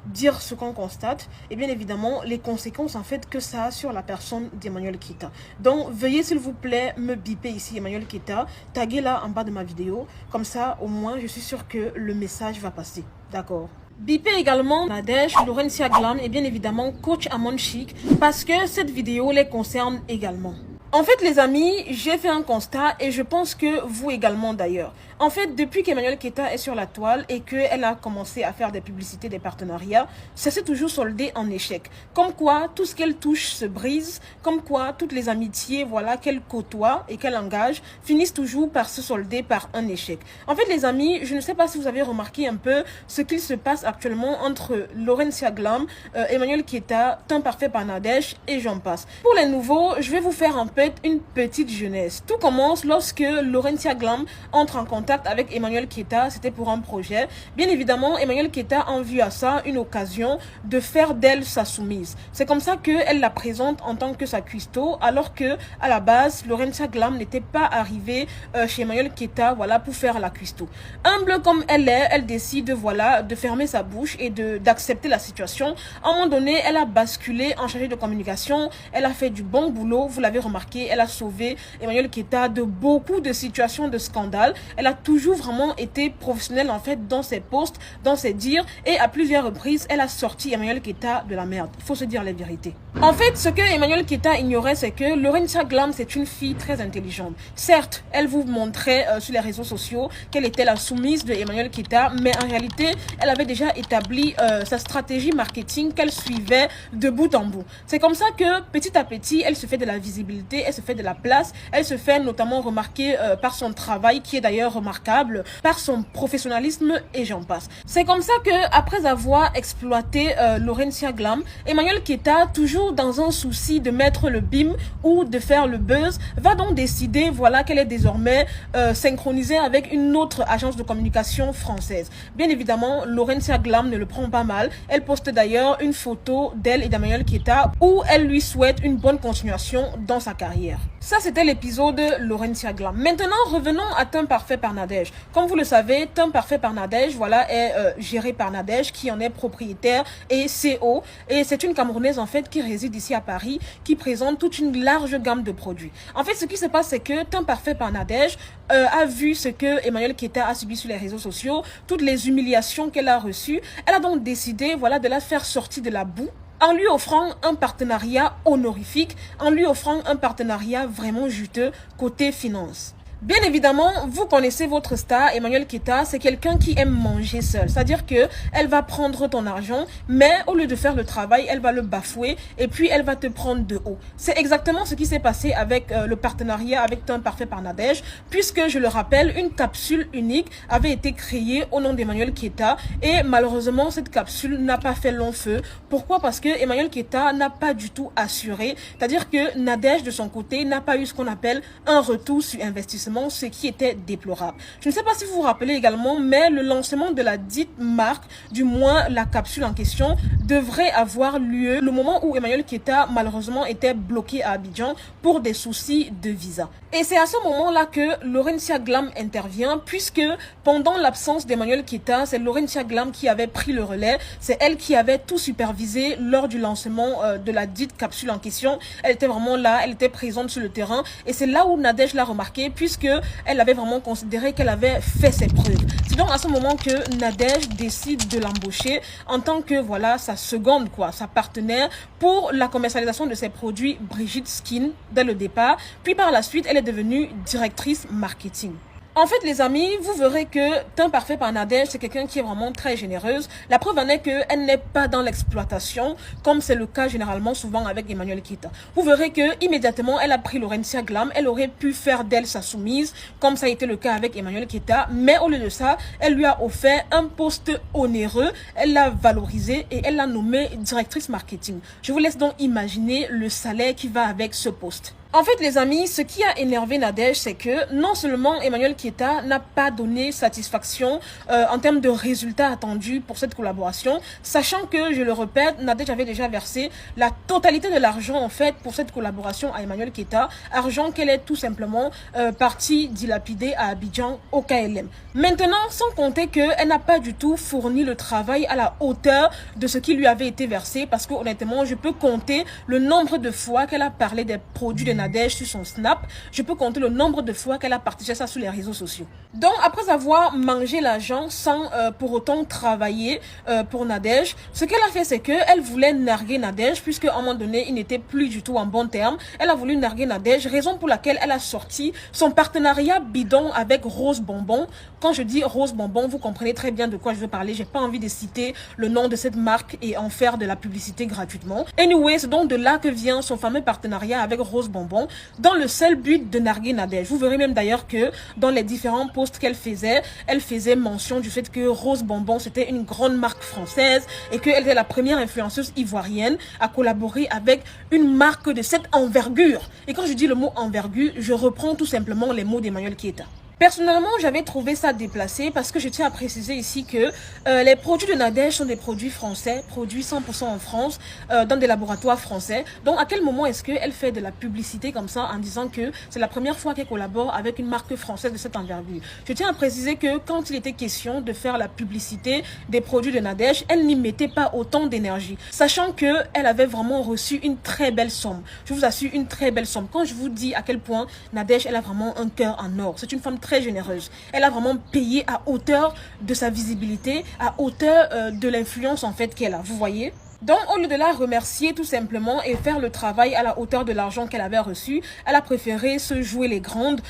dire ce qu'on constate et bien évidemment les conséquences en fait que ça a sur la personne d'Emmanuel Keita. Donc veuillez s'il vous plaît me biper ici Emmanuel Keita, taguez là en bas de ma vidéo, comme ça au moins je suis sûre que le message va passer, d'accord? Bipez également Nadège, Laurentia Glam et bien évidemment Coach Amon Chic parce que cette vidéo les concerne également. En fait les amis, j'ai fait un constat et je pense que vous également d'ailleurs. En fait, depuis qu'Emmanuel Keita est sur la toile et qu'elle a commencé à faire des publicités, des partenariats, ça s'est toujours soldé en échec. Comme quoi, tout ce qu'elle touche se brise, comme quoi toutes les amitiés voilà, qu'elle côtoie et qu'elle engage finissent toujours par se solder par un échec. En fait les amis, je ne sais pas si vous avez remarqué un peu ce qu'il se passe actuellement entre Laurentia Glam, Emmanuel Keita, Temps Parfait par Nadège et j'en passe. Pour les nouveaux, je vais vous faire un peu une petite jeunesse. Tout commence lorsque Laurentia Glam entre en contact avec Emmanuel Keita, c'était pour un projet. Bien évidemment, Emmanuel Keita a vu à ça une occasion de faire d'elle sa soumise. C'est comme ça qu'elle la présente en tant que sa cuistot, alors que à la base, Laurentia Glam n'était pas arrivée chez Emmanuel Keita voilà, pour faire la cuistot. Humble comme elle est, elle décide voilà, de fermer sa bouche et d'accepter la situation. À un moment donné, elle a basculé en chargée de communication, elle a fait du bon boulot, vous l'avez remarqué, elle a sauvé Emmanuel Keita de beaucoup de situations de scandale. Elle a toujours vraiment été professionnelle en fait dans ses posts, dans ses dires et à plusieurs reprises, elle a sorti Emmanuel Keita de la merde. Il faut se dire les vérités. En fait, ce que Emmanuel Keita ignorait, c'est que Laurentia Glam, c'est une fille très intelligente. Certes, elle vous montrait sur les réseaux sociaux qu'elle était la soumise de Emmanuel Keita, mais en réalité, elle avait déjà établi sa stratégie marketing qu'elle suivait de bout en bout. C'est comme ça que petit à petit, elle se fait de la visibilité, elle se fait de la place, elle se fait notamment remarquer par son travail qui est d'ailleurs remarquable, par son professionnalisme et j'en passe. C'est comme ça que après avoir exploité Laurentia Glam, Emmanuel Keita, toujours dans un souci de mettre le bim ou de faire le buzz, va donc décider voilà qu'elle est désormais synchronisée avec une autre agence de communication française. Bien évidemment, Laurentia Glam ne le prend pas mal. Elle poste d'ailleurs une photo d'elle et d'Emmanuel Keita où elle lui souhaite une bonne continuation dans sa carrière. Ça, c'était l'épisode Laurentia Glam. Maintenant, revenons à Temps Parfait par Nadège. Comme vous le savez, Temps Parfait par Nadège, voilà, est géré par Nadège, qui en est propriétaire et CEO. Et c'est une Camerounaise, en fait, qui réside ici à Paris, qui présente toute une large gamme de produits. En fait, ce qui se passe, c'est que Temps Parfait par Nadège a vu ce que Emmanuel Keita a subi sur les réseaux sociaux, toutes les humiliations qu'elle a reçues. Elle a donc décidé, voilà, de la faire sortir de la boue, en lui offrant un partenariat honorifique, en lui offrant un partenariat vraiment juteux côté finance. Bien évidemment, vous connaissez votre star, Emmanuel Keita, c'est quelqu'un qui aime manger seul. C'est-à-dire que elle va prendre ton argent, mais au lieu de faire le travail, elle va le bafouer et puis elle va te prendre de haut. C'est exactement ce qui s'est passé avec le partenariat avec Temps Parfait par Nadège, puisque, je le rappelle, une capsule unique avait été créée au nom d'Emmanuel Keita et malheureusement, cette capsule n'a pas fait long feu. Pourquoi? Parce que Emmanuel Keita n'a pas du tout assuré. C'est-à-dire que Nadège, de son côté, n'a pas eu ce qu'on appelle un retour sur investissement, ce qui était déplorable. Je ne sais pas si vous vous rappelez également, mais le lancement de la dite marque, du moins la capsule en question, devrait avoir lieu le moment où Emmanuel Keita malheureusement était bloqué à Abidjan pour des soucis de visa. Et c'est à ce moment-là que Laurentia Glam intervient, puisque pendant l'absence d'Emmanuel Keita, c'est Laurentia Glam qui avait pris le relais, c'est elle qui avait tout supervisé lors du lancement de la dite capsule en question. Elle était vraiment là, elle était présente sur le terrain et c'est là où Nadège l'a remarqué, puisque elle avait vraiment considéré qu'elle avait fait ses preuves. C'est donc à ce moment que Nadège décide de l'embaucher en tant que voilà sa seconde sa partenaire pour la commercialisation de ses produits Brigitte Skin dès le départ. Puis par la suite, elle est devenue directrice marketing. En fait, les amis, vous verrez que Temps Parfait par Nadège, c'est quelqu'un qui est vraiment très généreuse. La preuve en est qu'elle n'est pas dans l'exploitation, comme c'est le cas généralement souvent avec Emmanuel Keita. Vous verrez que immédiatement, elle a pris Laurentia Glam. Elle aurait pu faire d'elle sa soumise, comme ça a été le cas avec Emmanuel Keita. Mais au lieu de ça, elle lui a offert un poste onéreux. Elle l'a valorisé et elle l'a nommée directrice marketing. Je vous laisse donc imaginer le salaire qui va avec ce poste. En fait, les amis, ce qui a énervé Nadège, c'est que non seulement Emmanuel Keita n'a pas donné satisfaction en termes de résultats attendus pour cette collaboration, sachant que, je le répète, Nadège avait déjà versé la totalité de l'argent en fait pour cette collaboration à Emmanuel Keita, argent qu'elle est tout simplement partie dilapider à Abidjan au KLM. Maintenant, sans compter qu'elle n'a pas du tout fourni le travail à la hauteur de ce qui lui avait été versé, parce que honnêtement, je peux compter le nombre de fois qu'elle a parlé des produits de Nadège sur son Snap, je peux compter le nombre de fois qu'elle a partagé ça sur les réseaux sociaux. Donc, après avoir mangé l'argent sans pour autant travailler pour Nadège, ce qu'elle a fait, c'est qu'elle voulait narguer Nadège, puisque à un moment donné, il n'était plus du tout en bon terme. Elle a voulu narguer Nadège, raison pour laquelle elle a sorti son partenariat bidon avec Rose Bonbon. Quand je dis Rose Bonbon, vous comprenez très bien de quoi je veux parler. J'ai pas envie de citer le nom de cette marque et en faire de la publicité gratuitement. Anyway, c'est donc de là que vient son fameux partenariat avec Rose Bonbon, dans le seul but de narguer Nadège. Vous verrez même d'ailleurs que dans les différents posts qu'elle faisait mention du fait que Rose Bonbon, c'était une grande marque française et qu'elle était la première influenceuse ivoirienne à collaborer avec une marque de cette envergure. Et quand je dis le mot envergure, je reprends tout simplement les mots d'Emmanuel Keita. Personnellement, j'avais trouvé ça déplacé parce que je tiens à préciser ici que les produits de Nadège sont des produits français, produits 100% en France, dans des laboratoires français. Donc, à quel moment est-ce qu'elle fait de la publicité comme ça en disant que c'est la première fois qu'elle collabore avec une marque française de cette envergure? Je tiens à préciser que quand il était question de faire la publicité des produits de Nadège, elle n'y mettait pas autant d'énergie, sachant qu'elle avait vraiment reçu une très belle somme. Je vous assure, une très belle somme. Quand je vous dis à quel point Nadège, elle a vraiment un cœur en or. C'est une femme très généreuse. Elle a vraiment payé à hauteur de sa visibilité, à hauteur de l'influence en fait qu'elle a. Vous voyez? Donc, au lieu de la remercier tout simplement et faire le travail à la hauteur de l'argent qu'elle avait reçu, elle a préféré se jouer les grandes,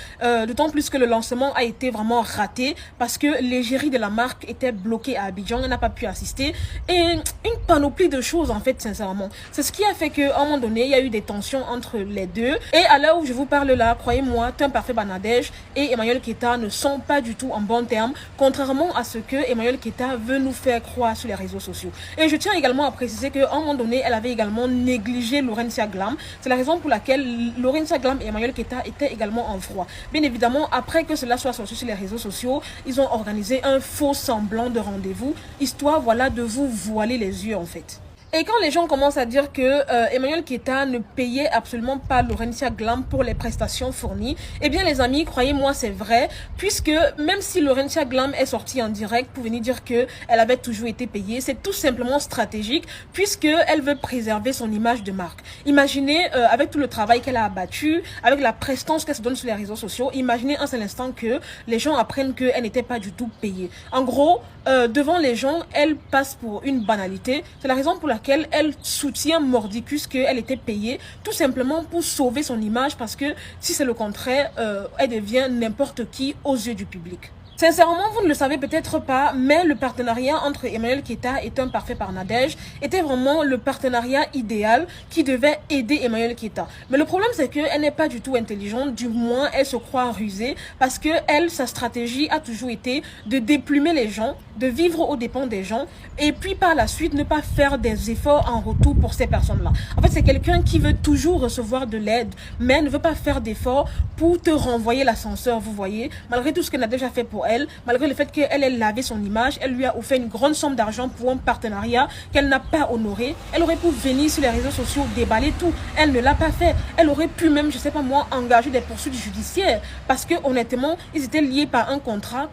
d'autant plus que le lancement a été vraiment raté parce que l'égérie de la marque était bloquée à Abidjan, elle n'a pas pu assister et une panoplie de choses en fait, sincèrement. C'est ce qui a fait qu'à un moment donné, il y a eu des tensions entre les deux et à l'heure où je vous parle là, croyez-moi, Teun Parfait Banadège et Emmanuel Keita ne sont pas du tout en bon terme, contrairement à ce que Emmanuel Keita veut nous faire croire sur les réseaux sociaux. Et je tiens également à préciser qu'à un moment donné, elle avait également négligé Laurentia Glam. C'est la raison pour laquelle Laurentia Glam et Emmanuel Keita étaient également en froid. Bien évidemment, après que cela soit sorti sur les réseaux sociaux, ils ont organisé un faux semblant de rendez-vous, histoire, voilà, de vous voiler les yeux en fait. Et quand les gens commencent à dire que Emmanuel Keita ne payait absolument pas Laurentia Glam pour les prestations fournies, eh bien les amis, croyez-moi, c'est vrai, puisque même si Laurentia Glam est sortie en direct pour venir dire que elle avait toujours été payée, c'est tout simplement stratégique, puisque elle veut préserver son image de marque. Imaginez, avec tout le travail qu'elle a abattu, avec la prestance qu'elle se donne sur les réseaux sociaux, imaginez un seul instant que les gens apprennent qu'elle n'était pas du tout payée. En gros, devant les gens, elle passe pour une banalité. C'est la raison pour laquelle elle soutient Mordicus qu'elle était payée, tout simplement pour sauver son image, parce que si c'est le contraire, elle devient n'importe qui aux yeux du public. Sincèrement, vous ne le savez peut-être pas, mais le partenariat entre Emmanuel Keita et Teun Parfait par Nadège était vraiment le partenariat idéal qui devait aider Emmanuel Keita. Mais le problème, c'est qu'elle n'est pas du tout intelligente, du moins elle se croit rusée, parce que elle, sa stratégie a toujours été de déplumer les gens, de vivre aux dépens des gens, et puis par la suite ne pas faire des efforts en retour pour ces personnes-là. En fait, c'est quelqu'un qui veut toujours recevoir de l'aide, mais ne veut pas faire d'efforts pour te renvoyer l'ascenseur, vous voyez, malgré tout ce que Nadège a fait pour elle, malgré le fait qu'elle ait lavé son image, elle lui a offert une grande somme d'argent pour un partenariat qu'elle n'a pas honoré. Elle aurait pu venir sur les réseaux sociaux, déballer tout. Elle ne l'a pas fait. Elle aurait pu même, je sais pas moi, engager des poursuites judiciaires parce que honnêtement, ils étaient liés par un contrat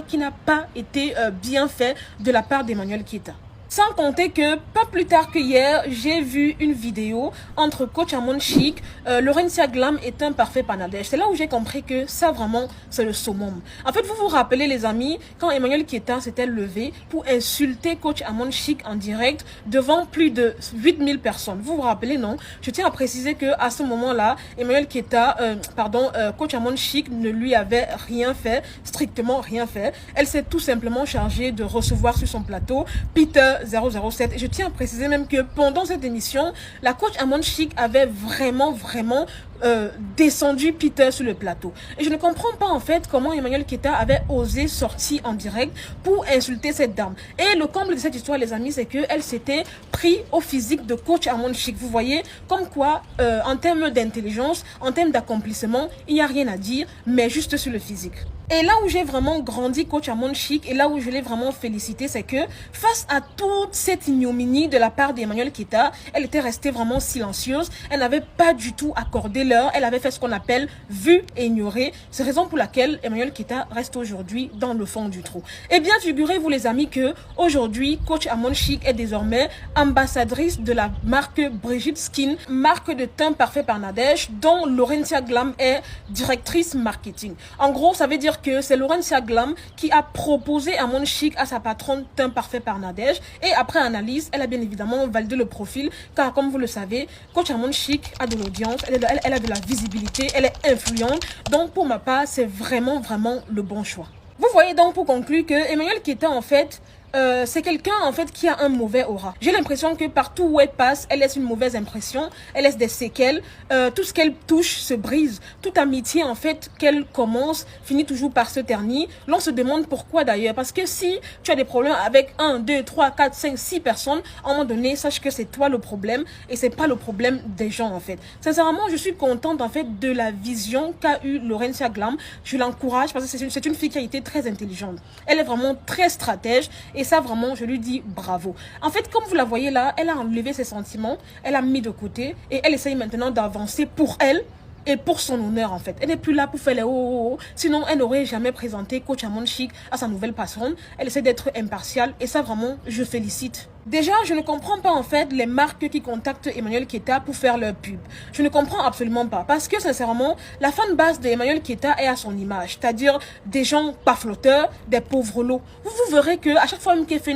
qui n'a pas été bien fait de la part d'Emmanuel Keita. Sans compter que, pas plus tard que hier, j'ai vu une vidéo entre Coach Amon Chic, Laurentia Glam et Teun Parfait par Nadège. C'est là où j'ai compris que ça vraiment, c'est le summum. En fait, vous vous rappelez les amis, quand Emmanuel Keita s'était levé pour insulter Coach Amon Chic en direct devant plus de 8000 personnes. Vous vous rappelez, non? Je tiens à préciser que à ce moment-là, Emmanuel Keita, Coach Amon Chic ne lui avait rien fait, strictement rien fait. Elle s'est tout simplement chargée de recevoir sur son plateau Peter 007. Et je tiens à préciser même que pendant cette émission, la coach Amon Chic avait vraiment descendu Peter sur le plateau. Et je ne comprends pas en fait comment Emmanuel Keita avait osé sortir en direct pour insulter cette dame. Et le comble de cette histoire, les amis, c'est qu'elle s'était pris au physique de coach Amon Chic. Vous voyez, comme quoi, en termes d'intelligence, en termes d'accomplissement, il n'y a rien à dire, mais juste sur le physique. Et là où j'ai vraiment grandi coach Amon Chic, et là où je l'ai vraiment félicité, c'est que face à toute cette ignominie de la part d'Emmanuel Keita, elle était restée vraiment silencieuse. Elle n'avait pas du tout accordé l'heure. Elle avait fait ce qu'on appelle vu et ignoré. C'est la raison pour laquelle Emmanuel Keita reste aujourd'hui dans le fond du trou. Eh bien, figurez-vous les amis que aujourd'hui, coach Amon Chic est désormais ambassadrice de la marque Brigitte Skin, marque de teint parfait par Nadège, dont Laurentia Glam est directrice marketing. En gros, ça veut dire que c'est Laurentia Glam qui a proposé Amon Chic à sa patronne teint parfait par Nadège, et après analyse, elle a bien évidemment validé le profil, car comme vous le savez, coach Amon Chic a de l'audience, elle a de la visibilité, elle est influente, donc pour ma part, c'est vraiment le bon choix. Vous voyez donc pour conclure que Emmanuel Keita en fait, c'est quelqu'un en fait qui a un mauvais aura. J'ai l'impression que partout où elle passe, elle laisse une mauvaise impression, elle laisse des séquelles, tout ce qu'elle touche se brise. Toute amitié en fait qu'elle commence finit toujours par se ternir. L'on se demande pourquoi d'ailleurs, parce que si tu as des problèmes avec 1, 2, 3, 4, 5, 6 personnes, à un moment donné, sache que c'est toi le problème et c'est pas le problème des gens en fait. Sincèrement, je suis contente en fait de la vision qu'a eu Laurentia Glam. Je l'encourage parce que c'est une fille qui a été très intelligente. Elle est vraiment très stratège et ça vraiment je lui dis bravo. En fait comme vous la voyez là, elle a enlevé ses sentiments, elle a mis de côté et elle essaye maintenant d'avancer pour elle et pour son honneur en fait. Elle n'est plus là pour faire les oh. Sinon elle n'aurait jamais présenté coach Amon Chic à sa nouvelle patronne. Elle essaie d'être impartiale et ça vraiment je félicite. Déjà, je ne comprends pas en fait les marques qui contactent Emmanuel Keita pour faire leur pub. Je ne comprends absolument pas. Parce que sincèrement, la fanbase d'Emmanuel Keita est à son image. C'est-à-dire des gens pas flotteurs, des pauvres lots. Vous verrez qu'à chaque fois qu'elle fait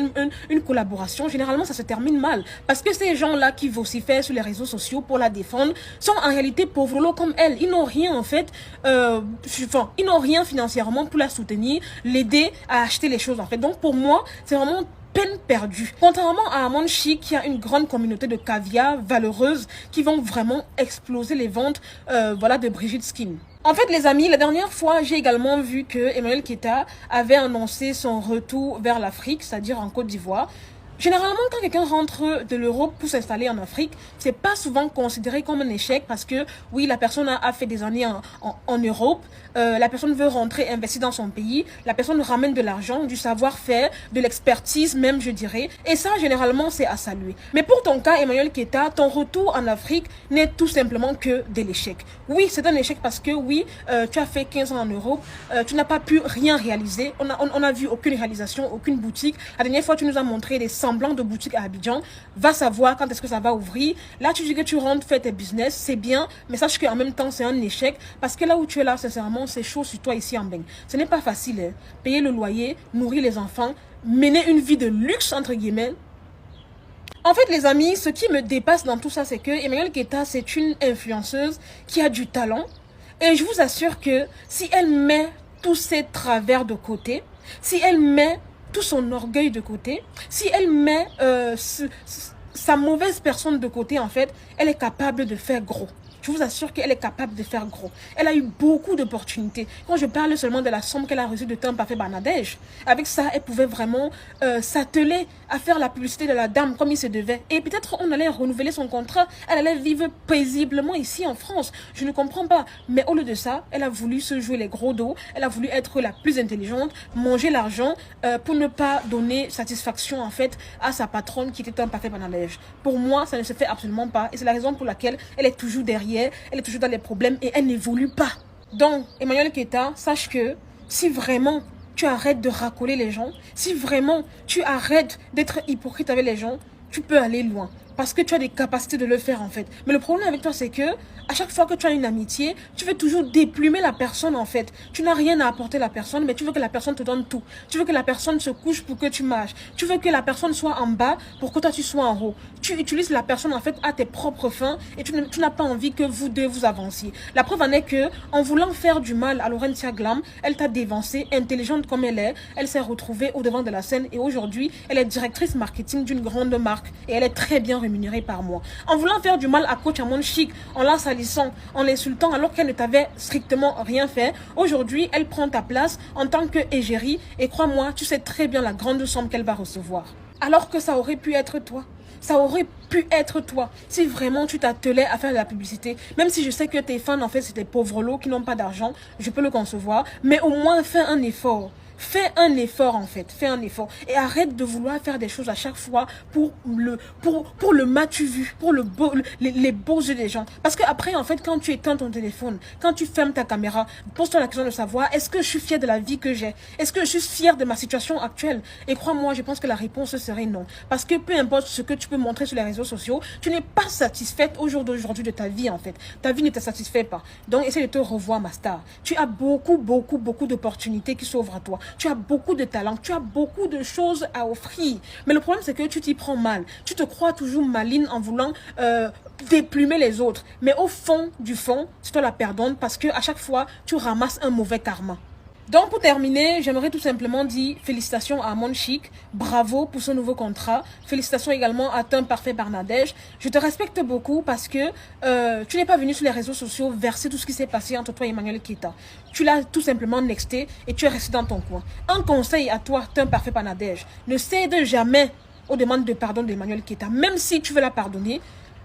une collaboration, généralement ça se termine mal. Parce que ces gens-là qui vocifèrent sur les réseaux sociaux pour la défendre sont en réalité pauvres lots comme elle. Ils n'ont rien en fait, ils n'ont rien financièrement pour la soutenir, l'aider à acheter les choses en fait. Donc pour moi, c'est vraiment peine perdue. Contrairement à Amon Chic qui a une grande communauté de caviar valeureuses qui vont vraiment exploser les ventes voilà, de Brigitte Skin. En fait, les amis, la dernière fois, j'ai également vu que Emmanuel Keita avait annoncé son retour vers l'Afrique, c'est-à-dire en Côte d'Ivoire. Généralement, quand quelqu'un rentre de l'Europe pour s'installer en Afrique, c'est pas souvent considéré comme un échec parce que, oui, la personne a fait des années en Europe, la personne veut rentrer, investir dans son pays, la personne ramène de l'argent, du savoir-faire, de l'expertise même, je dirais. Et ça, généralement, c'est à saluer. Mais pour ton cas, Emmanuel Keita, ton retour en Afrique n'est tout simplement que de l'échec. Oui, c'est un échec parce que, oui, tu as fait 15 ans en Europe, tu n'as pas pu rien réaliser. On a vu aucune réalisation, aucune boutique. La dernière fois, tu nous as montré des semblant de boutique à Abidjan, va savoir quand est-ce que ça va ouvrir. Là, tu dis que tu rentres, fais tes business, c'est bien, mais sache qu'en même temps, c'est un échec parce que là où tu es là, sincèrement, c'est chaud sur toi ici en Beng. Ce n'est pas facile, hein. Payer le loyer, nourrir les enfants, mener une vie de luxe, entre guillemets. En fait, les amis, ce qui me dépasse dans tout ça, c'est que Emmanuel Keita, c'est une influenceuse qui a du talent et je vous assure que si elle met tous ses travers de côté, si elle met tout son orgueil de côté, si elle met sa mauvaise personne de côté, en fait, elle est capable de faire gros. Je vous assure qu'elle est capable de faire gros. Elle a eu beaucoup d'opportunités. Quand je parle seulement de la somme qu'elle a reçue de temps parfait Banadège, avec ça, elle pouvait vraiment s'atteler à faire la publicité de la dame comme il se devait. Et peut-être on allait renouveler son contrat. Elle allait vivre paisiblement ici en France. Je ne comprends pas. Mais au lieu de ça, elle a voulu se jouer les gros dos. Elle a voulu être la plus intelligente, manger l'argent pour ne pas donner satisfaction en fait à sa patronne qui était temps parfait Banadège. Pour moi, ça ne se fait absolument pas. Et c'est la raison pour laquelle elle est toujours derrière. Elle est toujours dans les problèmes et elle n'évolue pas. Donc, Emmanuel Keita, sache que si vraiment tu arrêtes de racoler les gens, si vraiment tu arrêtes d'être hypocrite avec les gens, tu peux aller loin. Parce que tu as des capacités de le faire en fait. Mais le problème avec toi, c'est que à chaque fois que tu as une amitié, tu veux toujours déplumer la personne en fait. Tu n'as rien à apporter à la personne, mais tu veux que la personne te donne tout. Tu veux que la personne se couche pour que tu marches. Tu veux que la personne soit en bas pour que toi tu sois en haut. Tu utilises la personne en fait à tes propres fins et tu n'as pas envie que vous deux vous avanciez. La preuve en est que en voulant faire du mal à Laurentia Glam, elle t'a dévancé, intelligente comme elle s'est retrouvée au devant de la scène et aujourd'hui, elle est directrice marketing d'une grande marque et elle est très bien rémunérée par mois. En voulant faire du mal à Coach Amon Chic, en la salissant, en l'insultant alors qu'elle ne t'avait strictement rien fait, aujourd'hui, elle prend ta place en tant que égérie et crois-moi, tu sais très bien la grande somme qu'elle va recevoir. Alors que ça aurait pu être toi. Ça aurait pu être toi si vraiment tu t'attelais à faire de la publicité. Même si je sais que tes fans, en fait, c'est des pauvres lots qui n'ont pas d'argent, je peux le concevoir. Mais au moins, fais un effort. Fais un effort, en fait. Fais un effort. Et arrête de vouloir faire des choses à chaque fois pour le m'as-tu vu, pour les beaux yeux des gens. Parce que après, en fait, quand tu éteins ton téléphone, quand tu fermes ta caméra, pose-toi la question de savoir, est-ce que je suis fière de la vie que j'ai? Est-ce que je suis fière de ma situation actuelle? Et crois-moi, je pense que la réponse serait non. Parce que peu importe ce que tu peux montrer sur les réseaux sociaux, tu n'es pas satisfaite au jour d'aujourd'hui de ta vie, en fait. Ta vie ne te satisfait pas. Donc, essaie de te revoir, ma star. Tu as beaucoup d'opportunités qui s'ouvrent à toi. Tu as beaucoup de talent, tu as beaucoup de choses à offrir. Mais le problème, c'est que tu t'y prends mal. Tu te crois toujours maligne en voulant déplumer les autres. Mais au fond du fond, tu te la pardonnes parce que à chaque fois, tu ramasses un mauvais karma. Donc pour terminer, j'aimerais tout simplement dire félicitations à Amon Chic, bravo pour ce nouveau contrat, félicitations également à Teint Parfait Barnadège. Je te respecte beaucoup parce que tu n'es pas venu sur les réseaux sociaux verser tout ce qui s'est passé entre toi et Emmanuel Keita. Tu l'as tout simplement nexté et tu es resté dans ton coin. Un conseil à toi, Teint Parfait Barnadège, ne cède jamais aux demandes de pardon d'Emmanuel Keita, même si tu veux la pardonner.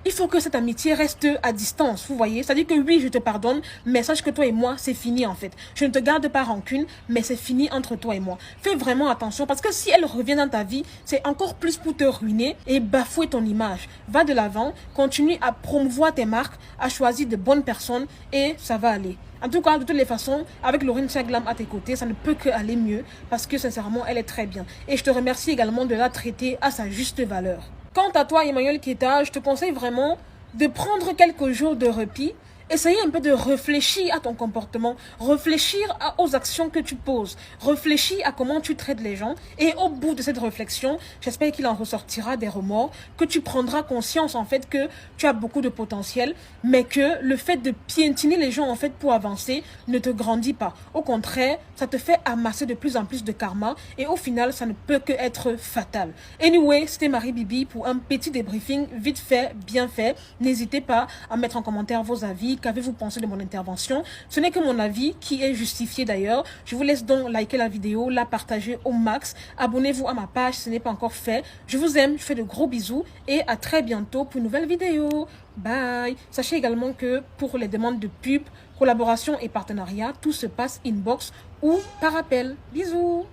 Il faut que cette amitié reste à distance, vous voyez. C'est-à-dire que oui, je te pardonne, mais sache que toi et moi, c'est fini en fait. Je ne te garde pas rancune, mais c'est fini entre toi et moi. Fais vraiment attention parce que si elle revient dans ta vie, c'est encore plus pour te ruiner et bafouer ton image. Va de l'avant, continue à promouvoir tes marques, à choisir de bonnes personnes et ça va aller. En tout cas, de toutes les façons, avec Laurine Chaglam à tes côtés, ça ne peut que aller mieux parce que sincèrement, elle est très bien. Et je te remercie également de la traiter à sa juste valeur. Quant à toi, Emmanuel Keita, je te conseille vraiment de prendre quelques jours de répit. Essayez un peu de réfléchir à ton comportement, réfléchir aux actions que tu poses, réfléchir à comment tu traites les gens et au bout de cette réflexion, j'espère qu'il en ressortira des remords, que tu prendras conscience en fait que tu as beaucoup de potentiel, mais que le fait de piétiner les gens en fait pour avancer ne te grandit pas. Au contraire, ça te fait amasser de plus en plus de karma et au final, ça ne peut que être fatal. Anyway, c'était Marie Bibi pour un petit débriefing vite fait, bien fait. N'hésitez pas à mettre en commentaire vos avis. Qu'avez-vous pensé de mon intervention? Ce n'est que mon avis qui est justifié d'ailleurs. Je vous laisse donc liker la vidéo, la partager au max. Abonnez-vous à ma page si ce n'est pas encore fait. Je vous aime, je fais de gros bisous et à très bientôt pour une nouvelle vidéo. Bye! Sachez également que pour les demandes de pub, collaboration et partenariat, tout se passe inbox ou par appel. Bisous!